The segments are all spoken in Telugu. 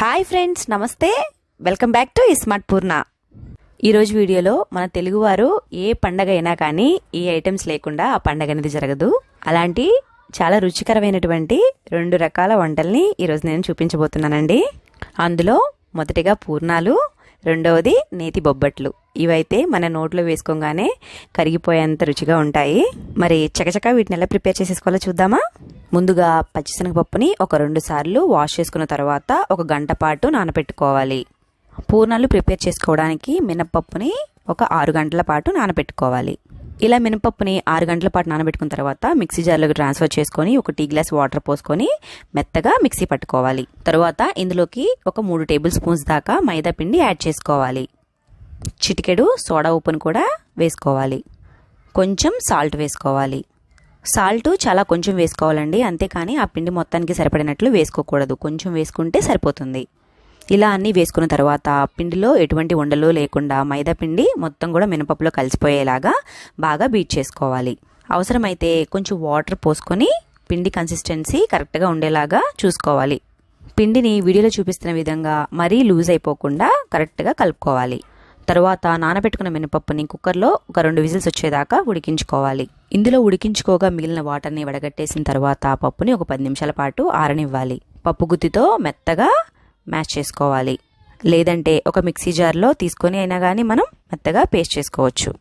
హాయ్ ఫ్రెండ్స్, నమస్తే. వెల్కమ్ బ్యాక్ టు ఇస్మార్ట్పూర్న. ఈరోజు వీడియోలో మన తెలుగువారు ఏ పండగ అయినా కానీ ఈ ఐటమ్స్ లేకుండా ఆ పండగ అనేది జరగదు. అలాంటి చాలా రుచికరమైనటువంటి 2 రకాల వంటల్ని ఈరోజు నేను చూపించబోతున్నానండి. అందులో మొదటిగా పూర్ణాలు, రెండవది నేతి బొబ్బట్లు. ఇవైతే మన నోట్లో వేసుకోగానే కరిగిపోయేంత రుచిగా ఉంటాయి. మరి చకచకా వీటిని ఎలా ప్రిపేర్ చేసేసుకోవాలో చూద్దామా. ముందుగా పచ్చిశనగపప్పుని ఒక 2 సార్లు వాష్ చేసుకున్న తర్వాత 1 గంట పాటు నానబెట్టుకోవాలి. పూర్ణాలు ప్రిపేర్ చేసుకోవడానికి మినపప్పుని ఒక 6 గంటల పాటు నానబెట్టుకోవాలి. ఇలా మినపప్పుని 6 గంటల పాటు నానబెట్టుకున్న తర్వాత మిక్సీ జార్లోకి ట్రాన్స్ఫర్ చేసుకొని 1 టీ గ్లాస్ వాటర్ పోసుకొని మెత్తగా మిక్సీ పట్టుకోవాలి. తర్వాత ఇందులోకి ఒక 3 టేబుల్ స్పూన్స్ దాకా మైదా పిండి యాడ్ చేసుకోవాలి. చిటికెడు సోడా ఉప్పును కూడా వేసుకోవాలి. కొంచెం సాల్ట్ వేసుకోవాలి. సాల్ట్ చాలా కొంచెం వేసుకోవాలండి, అంతేకాని ఆ పిండి మొత్తానికి సరిపడినట్లు వేసుకోకూడదు. కొంచెం వేసుకుంటే సరిపోతుంది. ఇలా అన్నీ వేసుకున్న తర్వాత పిండిలో ఎటువంటి ఉండలు లేకుండా మైదా పిండి మొత్తం కూడా మినపప్పులో కలిసిపోయేలాగా బాగా బీట్ చేసుకోవాలి. అవసరమైతే కొంచెం వాటర్ పోసుకొని పిండి కన్సిస్టెన్సీ కరెక్ట్గా ఉండేలాగా చూసుకోవాలి. పిండిని వీడియోలో చూపిస్తున్న విధంగా మరీ లూజ్ అయిపోకుండా కరెక్ట్గా కలుపుకోవాలి. తర్వాత నానబెట్టుకున్న మినపప్పుని కుక్కర్లో ఒక 2 విజిల్స్ వచ్చేదాకా ఉడికించుకోవాలి. ఇందులో ఉడికించుకోగా మిగిలిన వాటర్ని వడగట్టేసిన తర్వాత పప్పుని ఒక 10 నిమిషాల పాటు ఆరనివ్వాలి. పప్పు గుత్తితో మెత్తగా మ్యాష్ చేసుకోవాలి. లేదంటే ఒక మిక్సీ జార్లో తీసుకొని అయినా కానీ మనం మెత్తగా పేస్ట్ చేసుకోవచ్చు.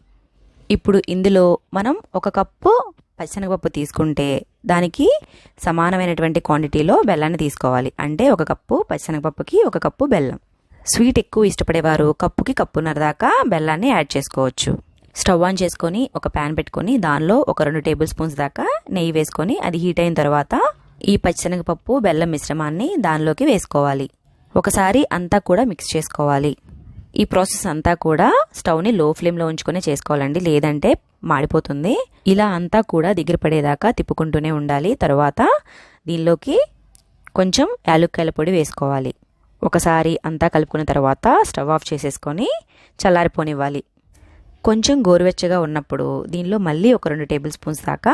ఇప్పుడు ఇందులో మనం 1 కప్పు పచ్చిశనగపప్పు తీసుకుంటే దానికి సమానమైనటువంటి క్వాంటిటీలో బెల్లాన్ని తీసుకోవాలి. అంటే 1 కప్పు పచ్చిశనగపప్పుకి 1 కప్పు బెల్లం. స్వీట్ ఎక్కువ ఇష్టపడేవారు కప్పుకి కప్పున్నర దాకా బెల్లాన్ని యాడ్ చేసుకోవచ్చు. స్టవ్ ఆన్ చేసుకొని ఒక ప్యాన్ పెట్టుకొని దానిలో ఒక 2 టేబుల్ స్పూన్స్ దాకా నెయ్యి వేసుకొని అది హీట్ అయిన తర్వాత ఈ పచ్చిశనగపప్పు బెల్లం మిశ్రమాన్ని దానిలోకి వేసుకోవాలి. ఒకసారి అంతా కూడా మిక్స్ చేసుకోవాలి. ఈ ప్రాసెస్ అంతా కూడా స్టవ్ని లో ఫ్లేమ్లో ఉంచుకొని చేసుకోవాలండి, లేదంటే మాడిపోతుంది. ఇలా అంతా కూడా దగ్గర పడేదాకా తిప్పుకుంటూనే ఉండాలి. తర్వాత దీనిలోకి కొంచెం యాలక్కాయల పొడి వేసుకోవాలి. ఒకసారి అంతా కలుపుకున్న తర్వాత స్టవ్ ఆఫ్ చేసేసుకొని చల్లారిపోనివ్వాలి. కొంచెం గోరువెచ్చగా ఉన్నప్పుడు దీనిలో మళ్ళీ ఒక 2 టేబుల్ స్పూన్స్ దాకా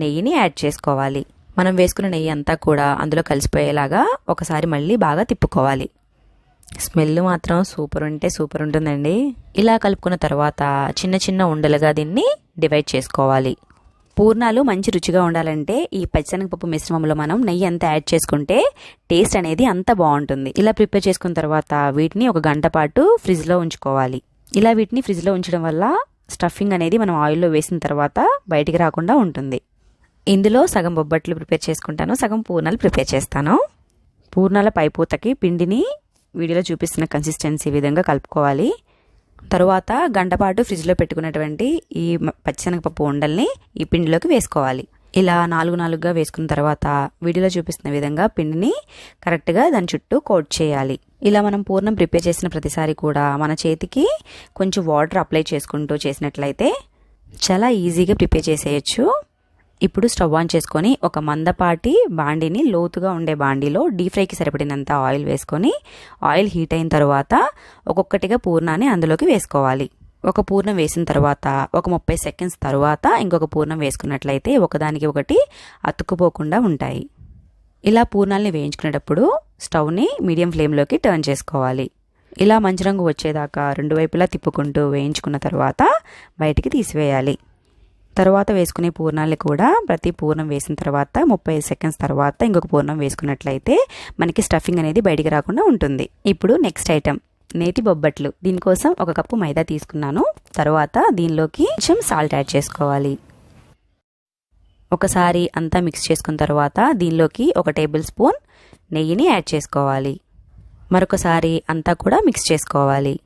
నెయ్యిని యాడ్ చేసుకోవాలి. మనం వేసుకున్న నెయ్యి అంతా కూడా అందులో కలిసిపోయేలాగా ఒకసారి మళ్ళీ బాగా తిప్పుకోవాలి. స్మెల్ మాత్రం సూపర్ ఉంటుందండి. ఇలా కలుపుకున్న తర్వాత చిన్న చిన్న ఉండలుగా దీన్ని డివైడ్ చేసుకోవాలి. పూర్ణాలు మంచి రుచిగా ఉండాలంటే ఈ పచ్చిశనగపప్పు మిశ్రమంలో మనం నెయ్యి అంత యాడ్ చేసుకుంటే టేస్ట్ అనేది అంత బాగుంటుంది. ఇలా ప్రిపేర్ చేసుకున్న తర్వాత వీటిని 1 గంట పాటు ఫ్రిడ్జ్లో ఉంచుకోవాలి. ఇలా వీటిని ఫ్రిడ్జ్లో ఉంచడం వల్ల స్టఫింగ్ అనేది మనం ఆయిల్లో వేసిన తర్వాత బయటికి రాకుండా ఉంటుంది. ఇందులో సగం బొబ్బట్లు ప్రిపేర్ చేసుకుంటాను, సగం పూర్ణాలు ప్రిపేర్ చేస్తాను. పూర్ణాల పైపూతకి పిండిని వీడియోలో చూపిస్తున్న కన్సిస్టెన్సీ విధంగా కలుపుకోవాలి. తరువాత గంట పాటు ఫ్రిడ్జ్లో పెట్టుకున్నటువంటి ఈ పచ్చిశనగపప్పు ఉండల్ని ఈ పిండిలోకి వేసుకోవాలి. ఇలా 4 వేసుకున్న తర్వాత వీడియోలో చూపిస్తున్న విధంగా పిండిని కరెక్ట్గా దాని చుట్టూ కోట్ చేయాలి. ఇలా మనం పూర్ణం ప్రిపేర్ చేసిన ప్రతిసారి కూడా మన చేతికి కొంచెం వాటర్ అప్లై చేసుకుంటూ చేసినట్లయితే చాలా ఈజీగా ప్రిపేర్ చేసేయచ్చు. ఇప్పుడు స్టవ్ ఆన్ చేసుకొని ఒక మందపాటి బాండీని లోతుగా ఉండే బాండీలో డీప్ ఫ్రైకి సరిపడినంత ఆయిల్ వేసుకొని ఆయిల్ హీట్ అయిన తర్వాత ఒక్కొక్కటిగా పూర్ణాన్ని అందులోకి వేసుకోవాలి. ఒక పూర్ణం వేసిన తర్వాత ఒక 30 సెకండ్స్ తర్వాత ఇంకొక పూర్ణం వేసుకున్నట్లయితే ఒకదానికి ఒకటి అతుక్కుపోకుండా ఉంటాయి. ఇలా పూర్ణాలని వేయించుకునేటప్పుడు స్టవ్ని మీడియం ఫ్లేమ్లోకి టర్న్ చేసుకోవాలి. ఇలా మంచి రంగు వచ్చేదాకా 2 వైపులా తిప్పుకుంటూ వేయించుకున్న తర్వాత బయటికి తీసివేయాలి. తర్వాత వేసుకునే పూర్ణాలు కూడా ప్రతి పూర్ణం వేసిన తర్వాత 30 సెకండ్స్ తర్వాత ఇంకొక పూర్ణం వేసుకున్నట్లయితే మనకి స్టఫింగ్ అనేది బయటికి రాకుండా ఉంటుంది. ఇప్పుడు నెక్స్ట్ ఐటమ్ నేతి బొబ్బట్లు. దీనికోసం 1 కప్పు మైదా తీసుకున్నాను. తర్వాత దీనిలోకి కొంచెం సాల్ట్ యాడ్ చేసుకోవాలి. ఒకసారి అంతా మిక్స్ చేసుకున్న తర్వాత దీనిలోకి 1 టేబుల్ స్పూన్ నెయ్యిని యాడ్ చేసుకోవాలి. మరొకసారి అంతా కూడా మిక్స్ చేసుకోవాలి.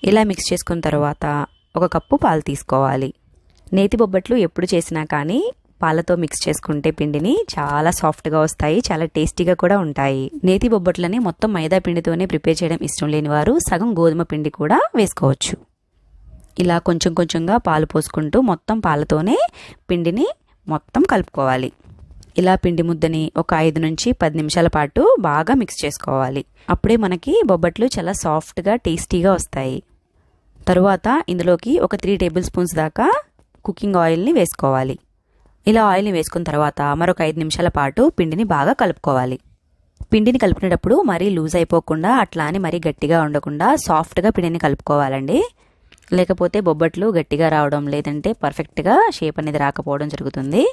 ఇలా మిక్స్ చేసుకున్న తర్వాత 1 కప్పు పాలు తీసుకోవాలి. నేతి బొబ్బట్లు ఎప్పుడు చేసినా కానీ పాలతో మిక్స్ చేసుకుంటే పిండిని చాలా సాఫ్ట్గా వస్తాయి, చాలా టేస్టీగా కూడా ఉంటాయి. నేతి బొబ్బట్లని మొత్తం మైదా పిండితోనే ప్రిపేర్ చేయడం ఇష్టం లేని వారు సగం గోధుమ పిండి కూడా వేసుకోవచ్చు. ఇలా కొంచెం కొంచెంగా పాలు పోసుకుంటూ మొత్తం పాలతోనే పిండిని మొత్తం కలుపుకోవాలి. ఇలా పిండి ముద్దని ఒక 5 నుంచి 10 నిమిషాల పాటు బాగా మిక్స్ చేసుకోవాలి. అప్పుడే మనకి బొబ్బట్లు చాలా సాఫ్ట్గా టేస్టీగా వస్తాయి. తరువాత ఇందులోకి ఒక 3 టేబుల్ స్పూన్స్ దాకా కుకింగ్ ఆయిల్ని వేసుకోవాలి. ఇలా ఆయిల్ని వేసుకున్న తర్వాత మరొక 5 నిమిషాల పాటు పిండిని బాగా కలుపుకోవాలి. పిండిని కలుపుకునేటప్పుడు మరీ లూజ్ అయిపోకుండా అట్లా అని మరీ గట్టిగా ఉండకుండా సాఫ్ట్గా పిండిని కలుపుకోవాలండి. లేకపోతే బొబ్బట్లు గట్టిగా రావడం లేదంటే పర్ఫెక్ట్గా షేప్ అనేది రాకపోవడం జరుగుతుంది.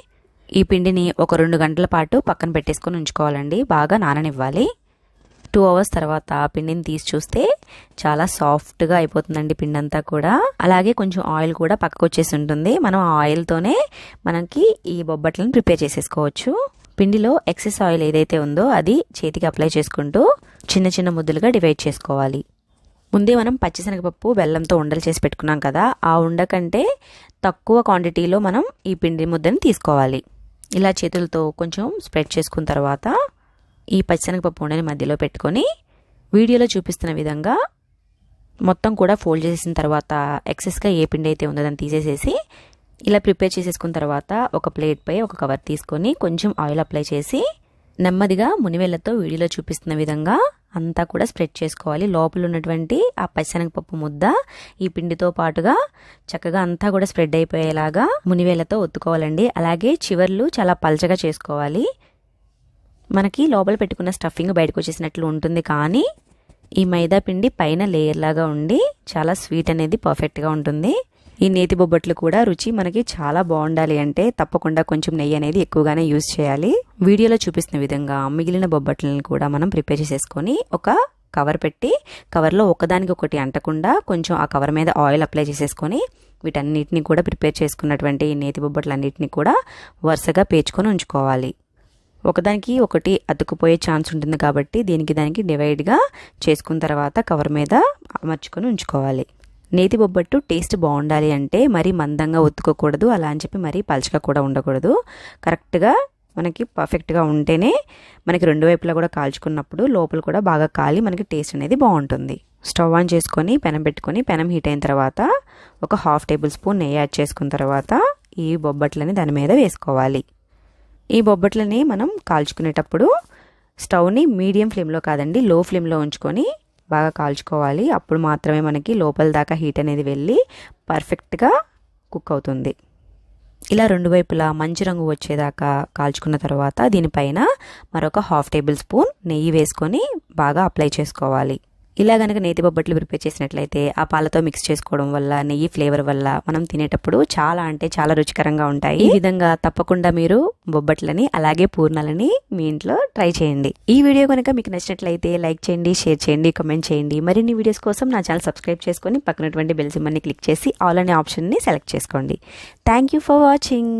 ఈ పిండిని ఒక 2 గంటల పాటు పక్కన పెట్టేసుకొని ఉంచుకోవాలండి. బాగా నాననివ్వాలి. 2 అవర్స్ తర్వాత పిండిని తీసి చూస్తే చాలా సాఫ్ట్గా అయిపోతుందండి పిండి అంతా కూడా. అలాగే కొంచెం ఆయిల్ కూడా పక్కకు వచ్చేసి ఉంటుంది. మనం ఆ ఆయిల్తోనే మనకి ఈ బొబ్బట్లను ప్రిపేర్ చేసేసుకోవచ్చు. పిండిలో ఎక్సెస్ ఆయిల్ ఏదైతే ఉందో అది చేతికి అప్లై చేసుకుంటూ చిన్న చిన్న ముద్దలుగా డివైడ్ చేసుకోవాలి. ముందే మనం పచ్చిశనగపప్పు బెల్లంతో ఉండలు చేసి పెట్టుకున్నాం కదా, ఆ ఉండ కంటే తక్కువ క్వాంటిటీలో మనం ఈ పిండి ముద్దని తీసుకోవాలి. ఇలా చేతులతో కొంచెం స్ప్రెడ్ చేసుకున్న తర్వాత ఈ పచ్చిశనగపప్పు ఉండని మధ్యలో పెట్టుకొని వీడియోలో చూపిస్తున్న విధంగా మొత్తం కూడా ఫోల్డ్ చేసిన తర్వాత ఎక్సెస్గా ఏ పిండి అయితే ఉందో దాన్ని తీసేసేసి ఇలా ప్రిపేర్ చేసేసుకున్న తర్వాత ఒక ప్లేట్ పై ఒక కవర్ తీసుకొని కొంచెం ఆయిల్ అప్లై చేసి నెమ్మదిగా మునివేళ్లతో వీడియోలో చూపిస్తున్న విధంగా అంతా కూడా స్ప్రెడ్ చేసుకోవాలి. లోపల ఉన్నటువంటి ఆ పచ్చిశనగపప్పు ముద్ద ఈ పిండితో పాటుగా చక్కగా అంతా కూడా స్ప్రెడ్ అయిపోయేలాగా మునివేళ్లతో ఒత్తుకోవాలండి. అలాగే చివర్లు చాలా పల్చగా చేసుకోవాలి. మనకి లోపల పెట్టుకున్న స్టఫింగ్ బయటకు వచ్చేసినట్లు ఉంటుంది, కానీ ఈ మైదా పిండి పైన లేయర్ లాగా ఉండి చాలా స్వీట్ అనేది పర్ఫెక్ట్గా ఉంటుంది. ఈ నేతి బొబ్బట్లు కూడా రుచి మనకి చాలా బాగుండాలి అంటే తప్పకుండా కొంచెం నెయ్యి అనేది ఎక్కువగానే యూజ్ చేయాలి. వీడియోలో చూపిస్తున్న విధంగా మిగిలిన బొబ్బట్లను కూడా మనం ప్రిపేర్ చేసేసుకొని ఒక కవర్ పెట్టి కవర్లో ఒకదానికి ఒకటి అంటకుండా కొంచెం ఆ కవర్ మీద ఆయిల్ అప్లై చేసేసుకొని వీటన్నిటిని కూడా ప్రిపేర్ చేసుకున్నటువంటి నేతి బొబ్బట్లన్నిటిని కూడా వరుసగా పేర్చుకొని ఉంచుకోవాలి. ఒకదానికి ఒకటి అతుక్కుపోయే ఛాన్స్ ఉంటుంది కాబట్టి దానికి డివైడ్గా చేసుకున్న తర్వాత కవర్ మీద అమర్చుకొని ఉంచుకోవాలి. నేతి బొబ్బట్టు టేస్ట్ బాగుండాలి అంటే మరీ మందంగా ఒత్తుకోకూడదు, అలా అని చెప్పి మరీ పల్చగా కూడా ఉండకూడదు. కరెక్ట్గా మనకి పర్ఫెక్ట్గా ఉంటేనే మనకి 2 వైపులా కూడా కాల్చుకున్నప్పుడు లోపల కూడా బాగా కాలి మనకి టేస్ట్ అనేది బాగుంటుంది. స్టవ్ ఆన్ చేసుకొని పెనం పెట్టుకొని పెనం హీట్ అయిన తర్వాత ఒక 1/2 టేబుల్ స్పూన్ నెయ్యి యాడ్ చేసుకున్న తర్వాత ఈ బొబ్బట్లని దాని మీద వేసుకోవాలి. ఈ బొబ్బట్లని మనం కాల్చుకునేటప్పుడు స్టవ్ని మీడియం ఫ్లేమ్లో కాదండి లో ఫ్లేమ్లో ఉంచుకొని బాగా కాల్చుకోవాలి. అప్పుడు మాత్రమే మనకి లోపల దాకా హీట్ అనేది వెళ్ళి పర్ఫెక్ట్గా కుక్ అవుతుంది. ఇలా 2 వైపులా మంచి రంగు వచ్చేదాకా కాల్చుకున్న తర్వాత దీనిపైన మరొక 1/2 టేబుల్ స్పూన్ నెయ్యి వేసుకొని బాగా అప్లై చేసుకోవాలి. ఇలా గనక నేతి బొబ్బట్లు ప్రిపేర్ చేసినట్లయితే ఆ పాలతో మిక్స్ చేసుకోవడం వల్ల నెయ్యి ఫ్లేవర్ వల్ల మనం తినేటప్పుడు చాలా అంటే చాలా రుచికరంగా ఉంటాయి. ఈ విధంగా తప్పకుండా మీరు బొబ్బట్లని అలాగే పూర్ణాలని మీ ఇంట్లో ట్రై చేయండి. ఈ వీడియో కనుక మీకు నచ్చినట్లయితే లైక్ చేయండి, షేర్ చేయండి, కామెంట్ చేయండి. మరిన్ని వీడియోస్ కోసం నా ఛానల్ సబ్స్క్రైబ్ చేసుకొని పక్కనటువంటి బెల్ సింబల్ని క్లిక్ చేసి ఆల్ అనే ఆప్షన్ని సెలెక్ట్ చేసుకోండి. Thank you for watching.